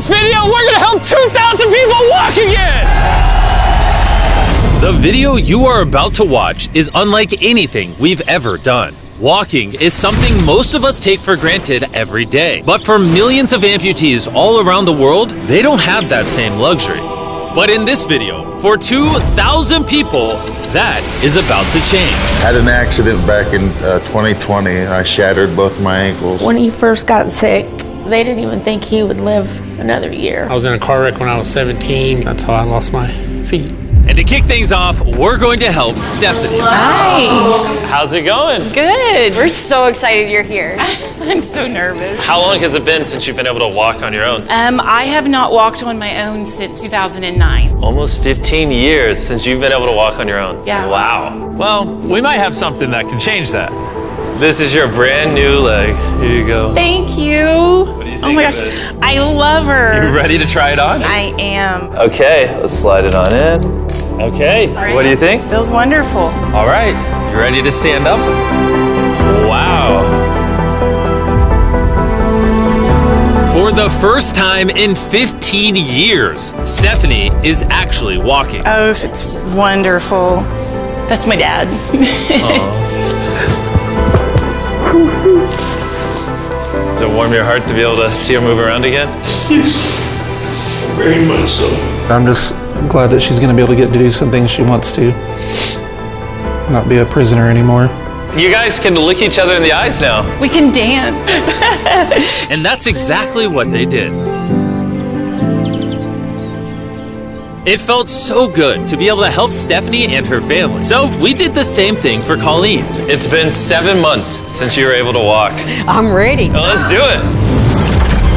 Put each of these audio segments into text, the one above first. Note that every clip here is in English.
this video, we're gonna help 2,000 people walk again! The video you are about to watch is unlike anything we've ever done. Walking is something most of us take for granted every day. But for millions of amputees all around the world, they don't have that same luxury. But in this video, for 2,000 people, that is about to change. I had an accident back in 2020 and I shattered both my ankles. When he first got sick, they didn't even think he would live another year. I was in a car wreck when I was 17. That's how I lost my feet. And to kick things off, we're going to help Stephanie. Hi. How's it going? Good. We're so excited you're here. I'm so nervous. How long has it been since you've been able to walk on your own? I have not walked on my own since 2009. Almost 15 years since you've been able to walk on your own. Yeah. Wow. Well, we might have something that can change that. This is your brand new leg. Here you go. Thank you. What do you think Oh my of gosh, it? I love her. You ready to try it on? I am. Okay, let's slide it on in. Okay, what do you think? Feels wonderful. All right, you ready to stand up? Wow. For the first time in 15 years, Stephanie is actually walking. Oh, it's wonderful. That's my dad. Does it warm your heart to be able to see her move around again? Very much so. I'm just glad that she's going to be able to get to do some things she wants to. Not be a prisoner anymore. You guys can look each other in the eyes now. We can dance. And that's exactly what they did. It felt so good to be able to help Stephanie and her family. So we did the same thing for Colleen. It's been 7 months since you were able to walk. I'm ready. Well, let's do it.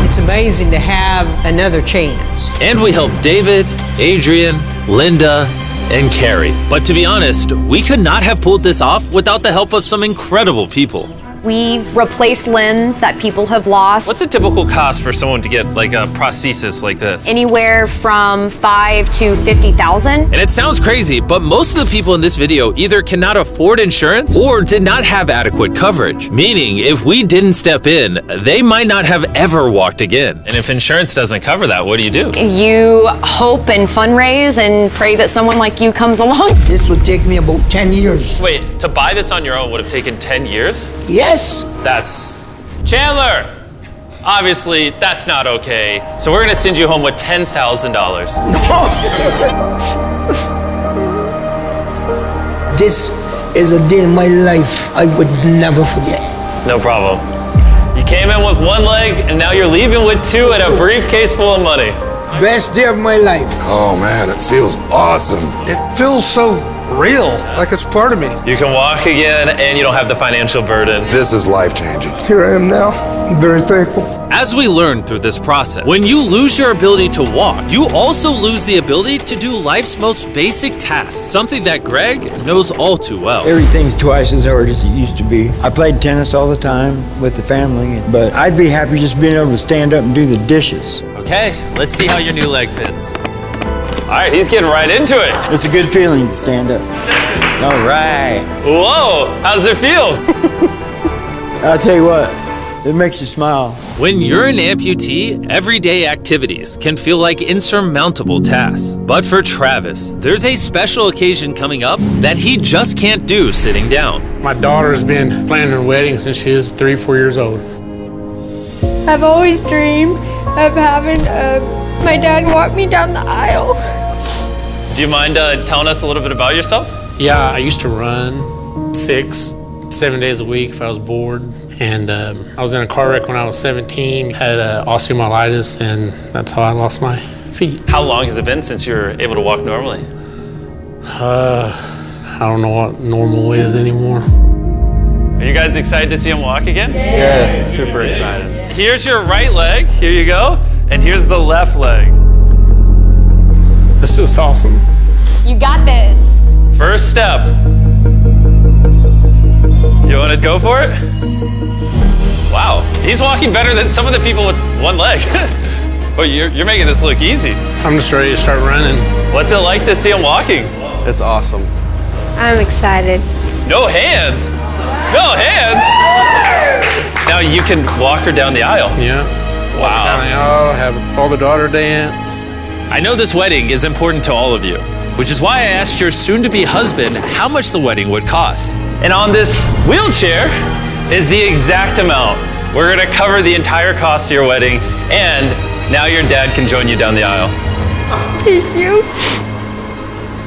It's amazing to have another chance. And we helped David, Adrian, Linda, and Carrie. But to be honest, we could not have pulled this off without the help of some incredible people. We replace limbs that people have lost. What's a typical cost for someone to get like a prosthesis like this? Anywhere from $5,000 to $50,000. And it sounds crazy, but most of the people in this video either cannot afford insurance or did not have adequate coverage. Meaning, if we didn't step in, they might not have ever walked again. And if insurance doesn't cover that, what do? You hope and fundraise and pray that someone like you comes along. This would take me about 10 years. Wait, to buy this on your own would have taken 10 years? Yes. That's... Chandler! Obviously, that's not okay. So we're gonna send you home with $10,000. This is a day in my life I would never forget. No problem. You came in with one leg, and now you're leaving with two and a briefcase full of money. Best day of my life. Oh man, it feels awesome. It feels so real, like it's part of me. You can walk again, and you don't have the financial burden. This is life-changing. Here I am now. I'm very thankful. As we learned through this process, when you lose your ability to walk, you also lose the ability to do life's most basic tasks, something that Greg knows all too well. Everything's twice as hard as it used to be. I played tennis all the time with the family, but I'd be happy just being able to stand up and do the dishes. Okay, let's see how your new leg fits. All right, he's getting right into it. It's a good feeling to stand up. All right. Whoa, how's it feel? I'll tell you what, it makes you smile. When you're an amputee, everyday activities can feel like insurmountable tasks. But for Travis, there's a special occasion coming up that he just can't do sitting down. My daughter's been planning her wedding since she was 3 or 4 years old. I've always dreamed of having my dad walk me down the aisle. Do you mind telling us a little bit about yourself? Yeah, I used to run 6, 7 days a week if I was bored. And I was in a car wreck when I was 17, had osteomyelitis, and that's how I lost my feet. How long has it been since you were able to walk normally? I don't know what normal is anymore. Are you guys excited to see him walk again? Yeah, super excited. Here's your right leg, here you go, and here's the left leg. It's just awesome. You got this. First step. You want to go for it? Wow, he's walking better than some of the people with one leg. Well, you're making this look easy. I'm just ready to start running. What's it like to see him walking? It's awesome. I'm excited. No hands. No hands. Now you can walk her down the aisle. Yeah. Wow. Have a father-daughter dance. I know this wedding is important to all of you, which is why I asked your soon-to-be husband how much the wedding would cost. And on this wheelchair is the exact amount. We're gonna cover the entire cost of your wedding, and now your dad can join you down the aisle. Thank you.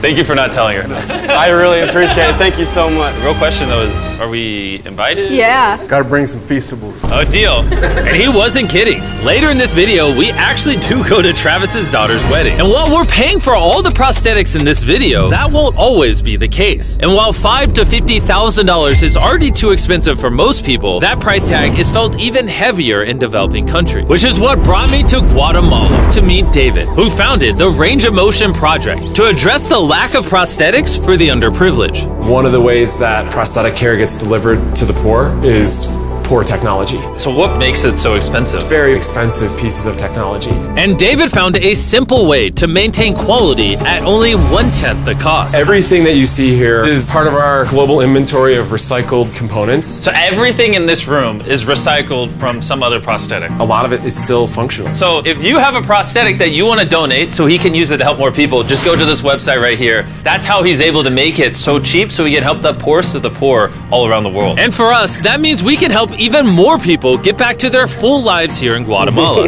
Thank you for not telling her. I really appreciate it. Thank you so much. The real question though is, are we invited? Yeah. Gotta bring some feastables. Oh, deal. And he wasn't kidding. Later in this video, we actually do go to Travis's daughter's wedding. And while we're paying for all the prosthetics in this video, that won't always be the case. And while $5,000 to $50,000 is already too expensive for most people, that price tag is felt even heavier in developing countries. Which is what brought me to Guatemala to meet David, who founded the Range of Motion Project to address the lack of prosthetics for the underprivileged. One of the ways that prosthetic care gets delivered to the poor is poor technology. So what makes it so expensive? Very expensive pieces of technology. And David found a simple way to maintain quality at only 1/10 the cost. Everything that you see here is part of our global inventory of recycled components. So everything in this room is recycled from some other prosthetic. A lot of it is still functional. So if you have a prosthetic that you want to donate so he can use it to help more people, just go to this website right here. That's how he's able to make it so cheap so he can help the poorest of the poor all around the world. And for us, that means we can help even more people get back to their full lives here in Guatemala.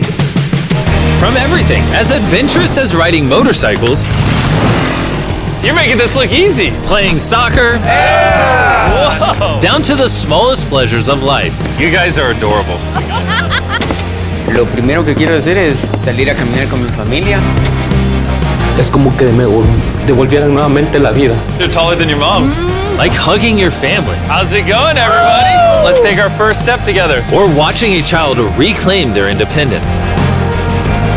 From everything as adventurous as riding motorcycles, You're making this look easy. playing soccer, Whoa. down to the smallest pleasures of life. You guys are adorable. Lo primero que quiero hacer es salir a caminar con mi familia. Es como que me devolvieran nuevamente la vida. You're taller than your mom. Like hugging your family. How's it going, everybody? Let's take our first step together. Or watching a child reclaim their independence.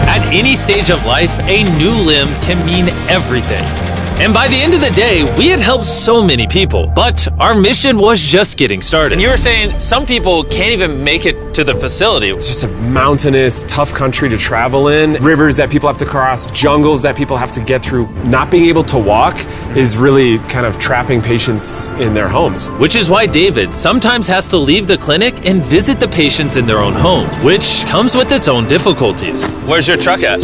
At any stage of life, a new limb can mean everything. And by the end of the day, we had helped so many people, but our mission was just getting started. And you were saying some people can't even make it to the facility. It's just a mountainous, tough country to travel in. Rivers that people have to cross, jungles that people have to get through. Not being able to walk is really kind of trapping patients in their homes. Which is why David sometimes has to leave the clinic and visit the patients in their own home, which comes with its own difficulties. Where's your truck at?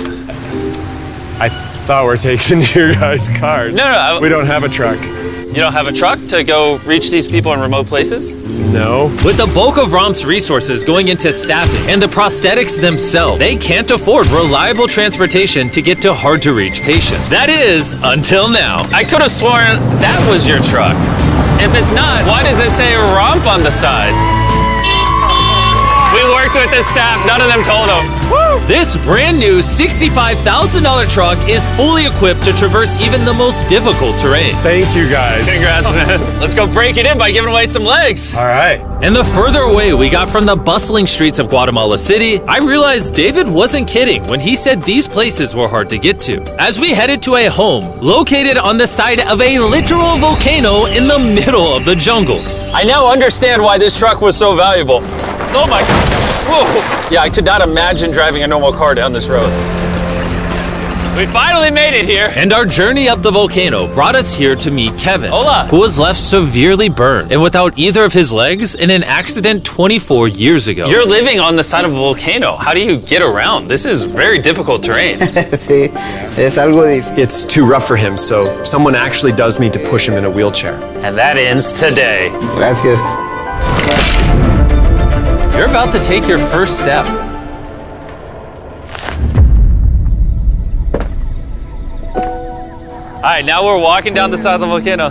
I thought we're taking your guys' cars. No. We don't have a truck. You don't have a truck to go reach these people in remote places? No. With the bulk of ROM's resources going into staffing and the prosthetics themselves, they can't afford reliable transportation to get to hard-to-reach patients. That is, until now. I could have sworn that was your truck. If it's not, why does it say ROMP on the side? We worked with the staff, none of them told them. This brand new $65,000 truck is fully equipped to traverse even the most difficult terrain. Thank you, guys. Congrats, man. Let's go break it in by giving away some legs. All right. And the further away we got from the bustling streets of Guatemala City, I realized David wasn't kidding when he said these places were hard to get to. As we headed to a home located on the side of a literal volcano in the middle of the jungle. I now understand why this truck was so valuable. Oh my God. Whoa. Yeah, I could not imagine driving a normal car down this road. We finally made it here. And our journey up the volcano brought us here to meet Kevin, Hola. who was left severely burned and without either of his legs in an accident 24 years ago. You're living on the side of a volcano. How do you get around? This is very difficult terrain. Sí, es algo difícil. It's too rough for him, so someone actually does need to push him in a wheelchair. And that ends today. Gracias. You're about to take your first step. All right, now we're walking down the side of the volcano.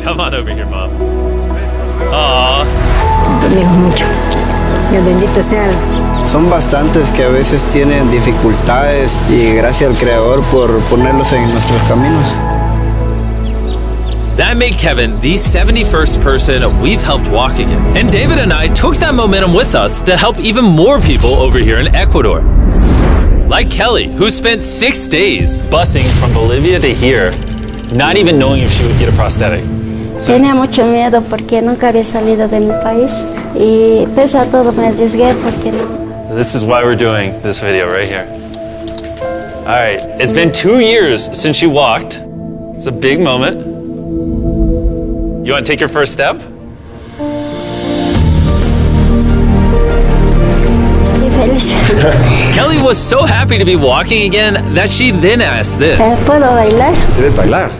Come on over here, Mom. Aww. mucho. Dios bendito sea. Son bastantes que a veces tienen dificultades y gracias al Creador por ponerlos en nuestros caminos. That made Kevin the 71st person we've helped walk again. And David and I took that momentum with us to help even more people over here in Ecuador. Like Kelly, who spent 6 days busing from Bolivia to here, not even knowing if she would get a prosthetic. Tenía mucho miedo porque nunca había salido de mi país y pese a todo me arriesgué porque no. This is why we're doing this video right here. All right, it's been 2 years since she walked. It's a big moment. You want to take your first step? feliz. Kelly was so happy to be walking again that she then asked this. ¿Puedo bailar? ¿Quieres bailar?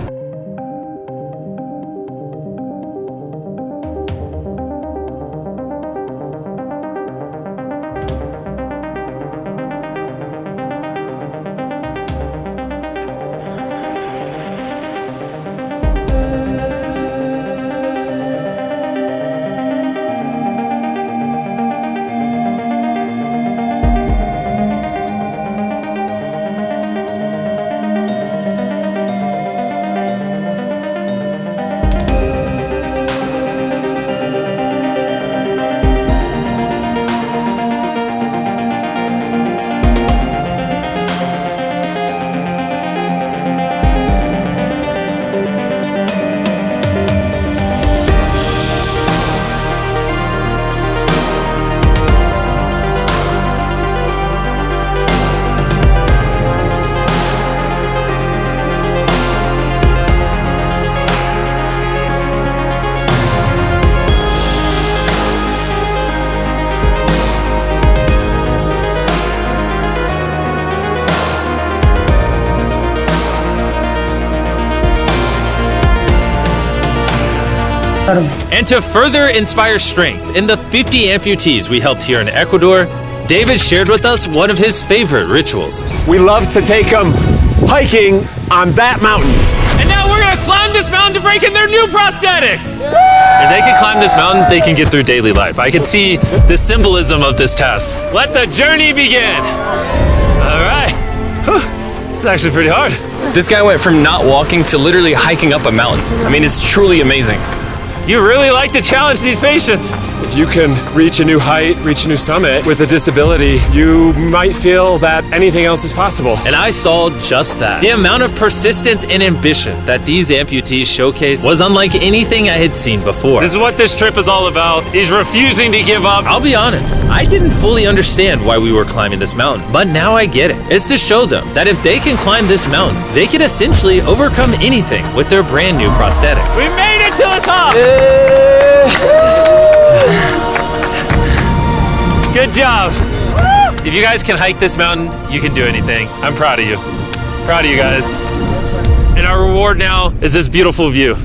And to further inspire strength in the 50 amputees we helped here in Ecuador, David shared with us one of his favorite rituals. We love to take them hiking on that mountain. And now we're gonna climb this mountain to break in their new prosthetics! If they can climb this mountain, they can get through daily life. I can see the symbolism of this task. Let the journey begin! All right. Whew. This is actually pretty hard. This guy went from not walking to literally hiking up a mountain. I mean, it's truly amazing. You really like to challenge these patients. If you can reach a new height, reach a new summit with a disability, you might feel that anything else is possible. And I saw just that. The amount of persistence and ambition that these amputees showcase was unlike anything I had seen before. This is what this trip is all about, is refusing to give up. I'll be honest, I didn't fully understand why we were climbing this mountain, but now I get it. It's to show them that if they can climb this mountain, they can essentially overcome anything with their brand new prosthetics. We made it to the top! Good job. If you guys can hike this mountain, you can do anything. I'm proud of you. Proud of you guys. And our reward now is this beautiful view.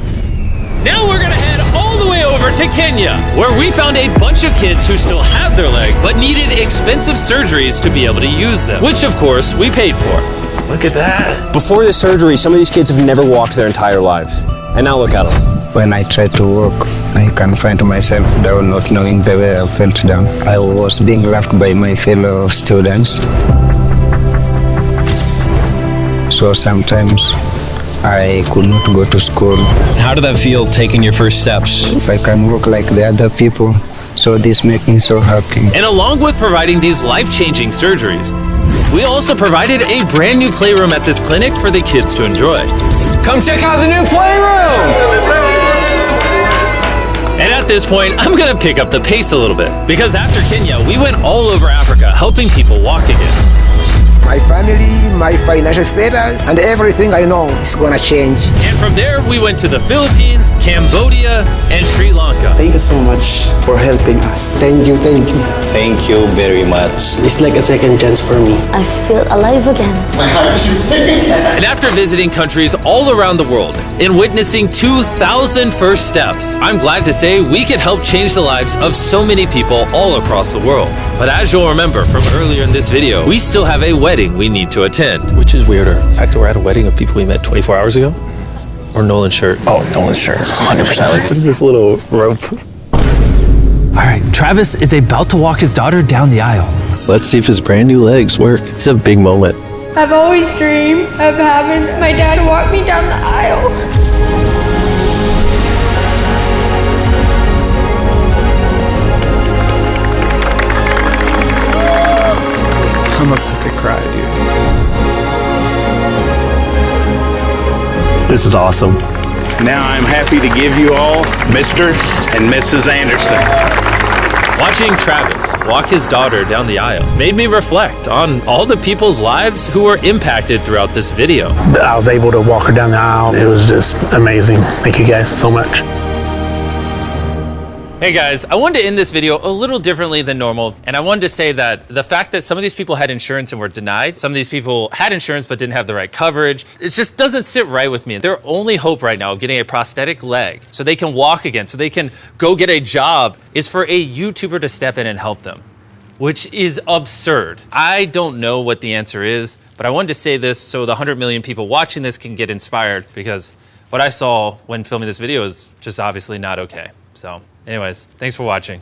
Now we're gonna head all the way over to Kenya, where we found a bunch of kids who still have their legs, but needed expensive surgeries to be able to use them, which of course we paid for. Look at that. Before this surgery, some of these kids have never walked their entire lives. And now look at them. When I try to walk, I can find myself down, not knowing the way I felt down. I was being laughed by my fellow students. So sometimes I could not go to school. How did that feel, taking your first steps? If I can walk like the other people, so this makes me so happy. And along with providing these life-changing surgeries, we also provided a brand new playroom at this clinic for the kids to enjoy. Come check out the new playroom! And at this point, I'm gonna pick up the pace a little bit, because after Kenya, we went all over Africa helping people walk again. My family, my financial status, and everything I know is gonna change. And from there, we went to the Philippines, Cambodia, and Sri Lanka. Thank you so much for helping us. Thank you, thank you. Thank you very much. It's like a second chance for me. I feel alive again. And after visiting countries all around the world and witnessing 2,000 first steps, I'm glad to say we could help change the lives of so many people all across the world. But as you'll remember from earlier in this video, we still have a wedding we need to attend. Which is weirder, the fact that we're at a wedding of people we met 24 hours ago, or Nolan's shirt? Oh, Nolan's shirt, 100%. What is this little rope? All right, Travis is about to walk his daughter down the aisle. Let's see if his brand new legs work. It's a big moment. I've always dreamed of having my dad walk me down the aisle. I'm about to cry, dude. This is awesome. Now I'm happy to give you all Mr. and Mrs. Anderson. Watching Travis walk his daughter down the aisle made me reflect on all the people's lives who were impacted throughout this video. I was able to walk her down the aisle. It was just amazing. Thank you guys so much. Hey guys, I wanted to end this video a little differently than normal, and I wanted to say that the fact that some of these people had insurance and were denied, some of these people had insurance but didn't have the right coverage, it just doesn't sit right with me. Their only hope right now of getting a prosthetic leg so they can walk again, so they can go get a job, is for a YouTuber to step in and help them, which is absurd. I don't know what the answer is, but I wanted to say this so the 100 million people watching this can get inspired, because what I saw when filming this video is just obviously not okay. So anyways, thanks for watching.